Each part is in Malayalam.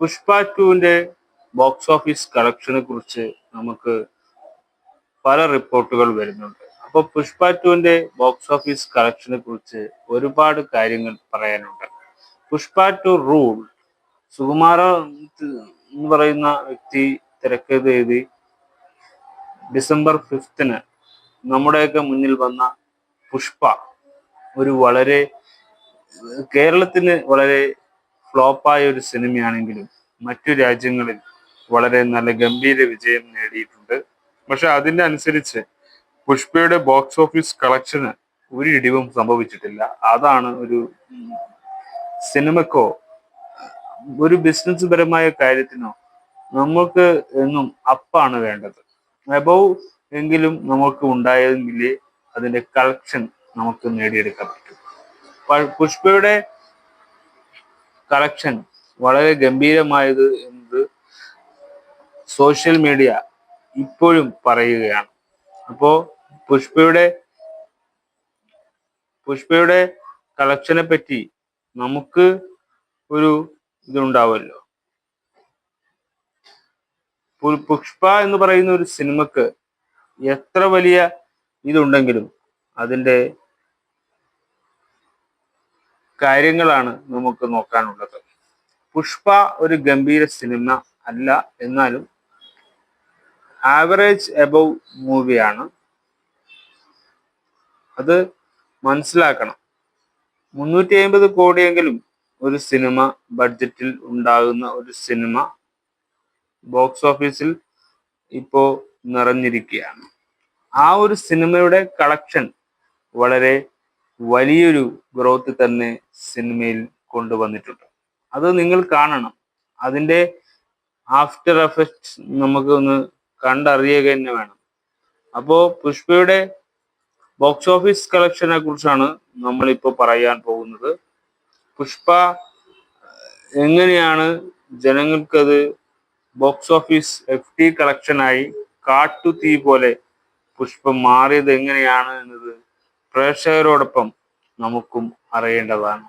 പുഷ്പ ടുവിന്റെ ബോക്സ് ഓഫീസ് കളക്ഷനെ കുറിച്ച് നമുക്ക് പല റിപ്പോർട്ടുകൾ വരുന്നുണ്ട്. അപ്പോൾ പുഷ്പ ടുവിന്റെ ബോക്സ് ഓഫീസ് കളക്ഷനെ കുറിച്ച് ഒരുപാട് കാര്യങ്ങൾ പറയാനുണ്ട്. പുഷ്പ ടു റൂൾ സുകുമാര എന്ന് പറയുന്ന വ്യക്തി തിരക്കഥ എഴുതി ഡിസംബർ 5 നമ്മുടെയൊക്കെ മുന്നിൽ വന്ന പുഷ്പ ഒരു വളരെ കേരളത്തിന് വളരെ ഫ്ലോപ്പായ ഒരു സിനിമയാണെങ്കിലും മറ്റു രാജ്യങ്ങളിൽ വളരെ നല്ല ഗംഭീര വിജയം നേടിയിട്ടുണ്ട്. പക്ഷെ അതിന്റെ അനുസരിച്ച് പുഷ്പയുടെ ബോക്സ് ഓഫീസ് കളക്ഷന് ഒരു ഇടിവും സംഭവിച്ചിട്ടില്ല. അതാണ് ഒരു സിനിമക്കോ ഒരു ബിസിനസ് പരമായ കാര്യത്തിനോ നമുക്ക് എന്നും അപ്പാണ് വേണ്ടത്. എബവ് എങ്കിലും നമുക്ക് ഉണ്ടായെങ്കിലേ അതിന്റെ കളക്ഷൻ നമുക്ക് നേടിയെടുക്കാൻ പറ്റും. പുഷ്പയുടെ കളക്ഷൻ വളരെ ഗംഭീരമായത് എന്നത് സോഷ്യൽ മീഡിയ ഇപ്പോഴും പറയുകയാണ്. അപ്പോ പുഷ്പയുടെ കളക്ഷനെ പറ്റി നമുക്ക് ഒരു ഇതുണ്ടാവുമല്ലോ. പുഷ്പ എന്ന് പറയുന്ന ഒരു സിനിമക്ക് എത്ര വലിയ ഇതുണ്ടെങ്കിലും അതിൻ്റെ കാര്യങ്ങളാണ് നമുക്ക് നോക്കാനുള്ളത്. പുഷ്പ ഒരു ഗംഭീര സിനിമ അല്ല, എന്നാലും ആവറേജ് എബവ് മൂവിയാണ്. അത് മനസ്സിലാക്കണം. 350 കോടിയെങ്കിലും ഒരു സിനിമ ബഡ്ജറ്റിൽ ഉണ്ടാകുന്ന ഒരു സിനിമ ബോക്സ് ഓഫീസിൽ ഇപ്പോ നിറഞ്ഞിരിക്കുകയാണ്. ആ ഒരു സിനിമയുടെ കളക്ഷൻ വളരെ വലിയൊരു ഗ്രോത്ത് തന്നെ സിനിമയിൽ കൊണ്ടുവന്നിട്ടുണ്ട്. അത് നിങ്ങൾ കാണണം. അതിൻ്റെ ആഫ്റ്റർ എഫക്ട്സ് നമുക്ക് ഒന്ന് കണ്ടറിയുക തന്നെ വേണം. അപ്പോൾ പുഷ്പയുടെ ബോക്സ് ഓഫീസ് കളക്ഷനെ കുറിച്ചാണ് നമ്മളിപ്പോൾ പറയാൻ പോകുന്നത്. പുഷ്പ എങ്ങനെയാണ് ജനങ്ങൾക്കത് ബോക്സ് ഓഫീസ് FT കളക്ഷനായി കാട്ടുതീ പോലെ പുഷ്പ മാറിയത് എങ്ങനെയാണ് എന്നത് പ്രേക്ഷകരോടൊപ്പം നമുക്കും അറിയേണ്ടതാണ്.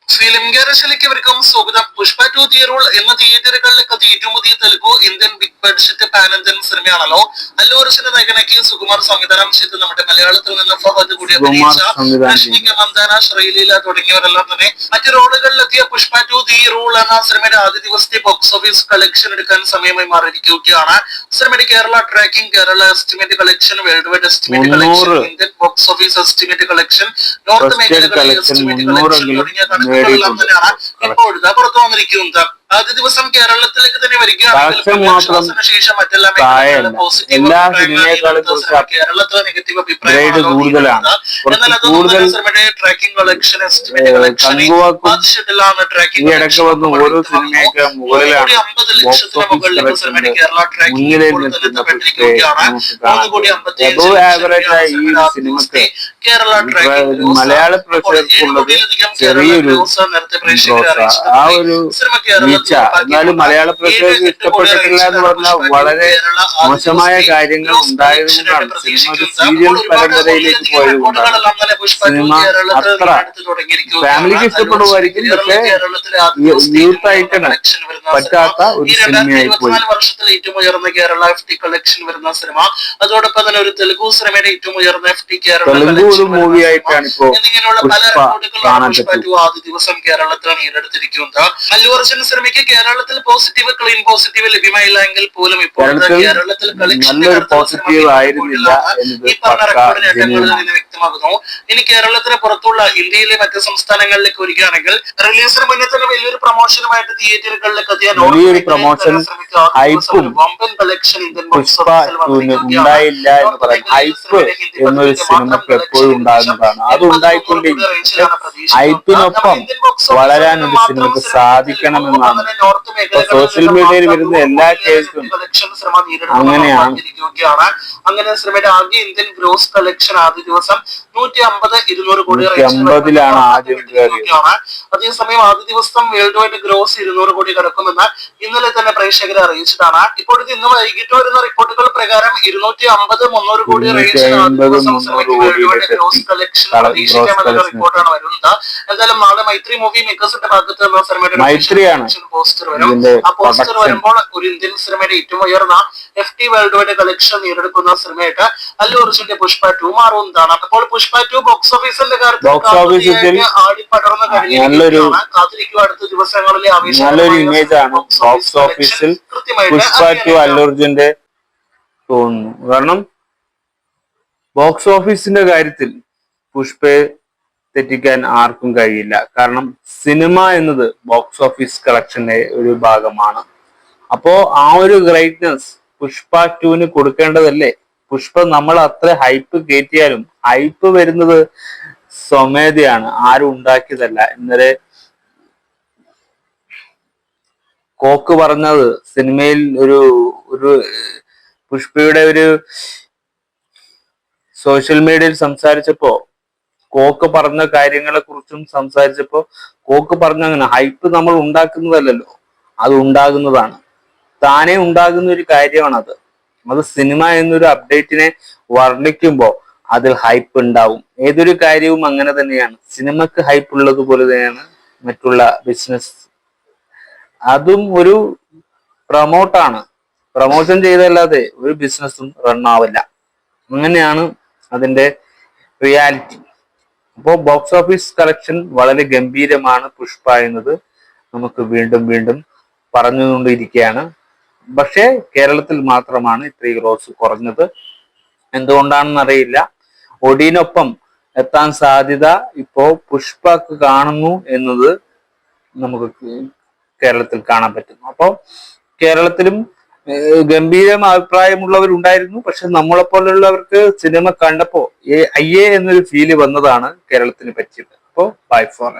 ശ്രീലങ്കയിലേക്ക് ഇവർക്കും സ്വാഗതം. പുഷ്പ ടു റൂൾ എന്ന തിയേറ്ററുകളിലേക്ക് ഏറ്റവും പുതിയ Telugu Indian big budget pan Indian സിനിമയാണല്ലോ. അല്ലു അർജുന്റെ നായകനാക്കി സുകുമാർ സംവിധാനം ചെയ്ത് നമ്മുടെ മലയാളത്തിൽ നിന്ന് ഫഹദ് കൂടി അഭിനയിച്ച രശ്മിക മന്ദാന, ശ്രീലീല തുടങ്ങിയവരെല്ലാം തന്നെ മറ്റു റോളുകളിലെത്തിയ പുഷ്പ ടു റൂൾ എന്ന സിനിമയുടെ ആദ്യ ദിവസത്തെ ബോക്സ് ഓഫീസ് കളക്ഷൻ എടുക്കാൻ സമയമായി മാറിയിരിക്കുകയാണ്. സിനിമയുടെ Kerala tracking, Kerala estimate collection, world wide estimate collection, Indian box office estimate collection, north മേഖലകളിലെ എസ്റ്റിമേറ്റ് കളക്ഷൻ തുടങ്ങിയ കണക്കുകളെല്ലാം തന്നെയാണ് ഇപ്പോൾ പുറത്തു വന്നിരിക്കുന്നത്. ആദ്യ ദിവസം കേരളത്തിലേക്ക് തന്നെ വരികയാണെങ്കിൽ ശേഷം മറ്റെല്ലാ കേരളത്തിലെ നെഗറ്റീവ് അഭിപ്രായം. എന്നാൽ അതൊന്നും സിനിമയുടെ ട്രാക്കിംഗ് കളക്ഷൻ, എസ്റ്റിമേറ്റ് കളക്ഷൻ ബാധിച്ചിട്ടില്ലാണ്. ട്രാക്കിംഗ് 50 ലക്ഷത്തിന് മുകളിലേക്ക് സിനിമയുടെ കേരള ട്രാക്കിംഗ് എത്തിപ്പെട്ടിരിക്കുകയാണ്. 3,57,00,000 കേരള ട്രാക്കിംഗ്. മലയാള പ്രേക്ഷകർക്കുള്ളത് ചെറിയൊരു സിനിമ കേരള എന്നാലും മലയാള പ്രേക്ഷകർക്ക് ഇഷ്ടപ്പെട്ടിട്ടില്ല എന്ന് പറഞ്ഞാൽ വളരെ മോശമായ കാര്യങ്ങൾ ഉണ്ടായതുകൊണ്ടാണ്. സിനിമ ഒരു സീരിയൽ പരമ്പരയിലേക്ക് പോയത് കൊണ്ടാണ് സിനിമ അത്ര ഫാമിലിക്ക് ഇഷ്ടപ്പെടുമായിരിക്കും, പക്ഷെ യൂത്ത് ആയിട്ട് പറ്റാത്ത ഒരു സിനിമയായി പോയി. വർഷത്തിൽ ഏറ്റവും ഉയർന്ന കേരള FT കളക്ഷൻ വരുന്ന സിനിമ, അതോടൊപ്പം തന്നെ ഒരു തെലുഗു സിനിമയുടെ ഏറ്റവും ഉയർന്ന FT കേരള ഒരു മൂവി ആയിട്ടാണ് ഇപ്പോ എന്നിങ്ങനെയുള്ള പല റെക്കോർഡുകളാണ് ആദ്യ ദിവസം കേരളത്തിലാണ് ഈടെടുത്തിരിക്കുന്നത്. അല്ലു അർജുൻ സിനിമയ്ക്ക് കേരളത്തിൽ പോസിറ്റീവ്, ക്ലീൻ പോസിറ്റീവ് ലഭ്യമായില്ല എങ്കിൽ പോലും ഇപ്പോൾ കേരളത്തിൽ കളക്ഷൻ ഈ പറഞ്ഞ റെക്കോർഡ് നേട്ടങ്ങളിൽ നിന്ന് വ്യക്തമാകുന്നു. ഇനി കേരളത്തിന് പുറത്തുള്ള ഇന്ത്യയിലെ മറ്റ് സംസ്ഥാനങ്ങളിലേക്ക് വരികയാണെങ്കിൽ റിലീസിന് മുന്നേ തന്നെ വലിയൊരു പ്രൊമോഷനുമായിട്ട് തിയേറ്ററുകളിലേക്ക് എത്തിയാൽ വമ്പൻ കളക്ഷൻ ഇന്ത്യൻ ബോക്സ് ഉണ്ടായില്ല എന്ന് പറയാം. ഹൈപ്പ് എന്നൊരു സിനിമക്ക് എപ്പോഴും ഉണ്ടാകുന്നതാണ്. അത് ഉണ്ടായിക്കൊണ്ടിരിക്കും. ഹൈപ്പിനൊപ്പം വളരാൻ ഒരു സിനിമക്ക് സാധിക്കണമെന്നാണ് സോഷ്യൽ മീഡിയയിൽ വരുന്ന എല്ലാ കേസും അങ്ങനെയാണ്. അങ്ങനെ സിനിമയുടെ ആകെ ഇന്ത്യൻ ഗ്രോസ് കളക്ഷൻ ആദ്യ ദിവസം 150-200 കോടി ആദ്യം. അതേസമയം ആദ്യ ദിവസം വേൾഡ് വൈഡ് ഗ്രോസ് 200 കോടി കടക്കുമെന്ന് ഇന്നലെ തന്നെ പ്രേക്ഷകരെ അറിയിച്ചതാണ്. ഇപ്പോഴത്തെ ഇന്ന് വൈകിട്ട് വരുന്ന റിപ്പോർട്ടുകൾ പ്രകാരം 250-300 കോടി വേൾഡ് വൈഡ് ഗ്രോസ് കളക്ഷൻ പ്രതീക്ഷിക്കാമെന്നുള്ള റിപ്പോർട്ടാണ് വരുന്നത്. എന്തായാലും നാളെ മൈത്രി മൂവി മേക്കേഴ്സിന്റെ ഭാഗത്ത് നിന്ന് സിനിമയുടെ പോസ്റ്റർ വരും. ഇതിന്റെ ആ പോസ്റ്റർ പ്രൊഡക്ഷൻ വരുമ്പോൾ ഒരു ഇന്ത്യൻ സിനിമയുടെ ഏറ്റവും ഉയർന്ന FT വേൾഡ് വൈഡ് കളക്ഷൻ നേടിയെടുക്കുന്ന സിനിമയായിട്ട് അല്ലു അർജുന്റെ പുഷ്പ 2 മാറുന്നതാണ്. അപ്പോൾ പുഷ്പ 2 ബോക്സ് ഓഫീസിന്റെ ബോക്സ് ഓഫീസിൽ ആടി പടർന്ന് നല്ലൊരു കാത്തിരിക്കും അടുത്ത ദിവസങ്ങളിലെ നല്ലൊരു ഇമേജ് ആണ് ബോക്സ് ഓഫീസിൽ പുഷ്പ 2 അല്ലു അർജുന്റെ തോന്നുന്നു. കാരണം ബോക്സ് ഓഫീസിന്റെ കാര്യത്തിൽ പുഷ്പയെ തെറ്റിക്കാൻ ആർക്കും കഴിയില്ല. കാരണം സിനിമ എന്നത് ബോക്സ് ഓഫീസ് കളക്ഷന്റെ ഒരു ഭാഗമാണ്. അപ്പോ ആ ഒരു ഗ്രേറ്റ്നെസ് പുഷ്പ 2 കൊടുക്കേണ്ടതല്ലേ? പുഷ്പ നമ്മൾ അത്ര ഹൈപ്പ് കയറ്റിയാലും ഹൈപ്പ് വരുന്നത് സ്വമേധയാണ്, ആരും ഉണ്ടാക്കിയതല്ല. ഇന്നലെ കോക്ക് പറഞ്ഞത് സിനിമയിൽ ഒരു ഒരു പുഷ്പയുടെ ഒരു സോഷ്യൽ മീഡിയയിൽ സംസാരിച്ചപ്പോ കോക്ക് പറഞ്ഞ കാര്യങ്ങളെ കുറിച്ചും സംസാരിച്ചപ്പോ കോക്ക് പറഞ്ഞ അങ്ങനെ ഹൈപ്പ് നമ്മൾ ഉണ്ടാക്കുന്നതല്ലല്ലോ, അത് ഉണ്ടാകുന്നതാണ്, താനേ ഉണ്ടാകുന്ന ഒരു കാര്യമാണ് അത്. അത് സിനിമ എന്നൊരു അപ്ഡേറ്റിനെ വർണ്ണിക്കുമ്പോൾ അതിൽ ഹൈപ്പ് ഉണ്ടാവും. ഏതൊരു കാര്യവും അങ്ങനെ തന്നെയാണ്. സിനിമക്ക് ഹൈപ്പ് ഉള്ളതുപോലെ തന്നെയാണ് മറ്റുള്ള ബിസിനസ്. അതും ഒരു പ്രൊമോട്ടാണ്. പ്രൊമോഷൻ ചെയ്തല്ലാതെ ഒരു ബിസിനസ്സും റൺ ആവില്ല. അങ്ങനെയാണ് അതിന്റെ റിയാലിറ്റി. അപ്പോൾ ബോക്സ് ഓഫീസ് കളക്ഷൻ വളരെ ഗംഭീരമാണ് പുഷ്പ എന്നത് നമുക്ക് വീണ്ടും വീണ്ടും പറഞ്ഞുകൊണ്ടിരിക്കുകയാണ്. പക്ഷേ കേരളത്തിൽ മാത്രമാണ് ഇത്രയും ഗ്രോസ് കുറഞ്ഞത്. എന്തുകൊണ്ടാണെന്ന് അറിയില്ല. ഒടിനൊപ്പം എത്താൻ സാധ്യത ഇപ്പോ പുഷ്പക്ക് കാണുന്നു എന്നത് നമുക്ക് കേരളത്തിൽ കാണാൻ പറ്റുന്നു. അപ്പോൾ കേരളത്തിലും ഗംഭീരം അഭിപ്രായമുള്ളവരുണ്ടായിരുന്നു. പക്ഷെ നമ്മളെ പോലുള്ളവർക്ക് സിനിമ കണ്ടപ്പോ അയ്യേ എന്നൊരു ഫീല് വന്നതാണ് കേരളത്തിന് പറ്റിയത്. അപ്പോൾ ബൈ ഫോർ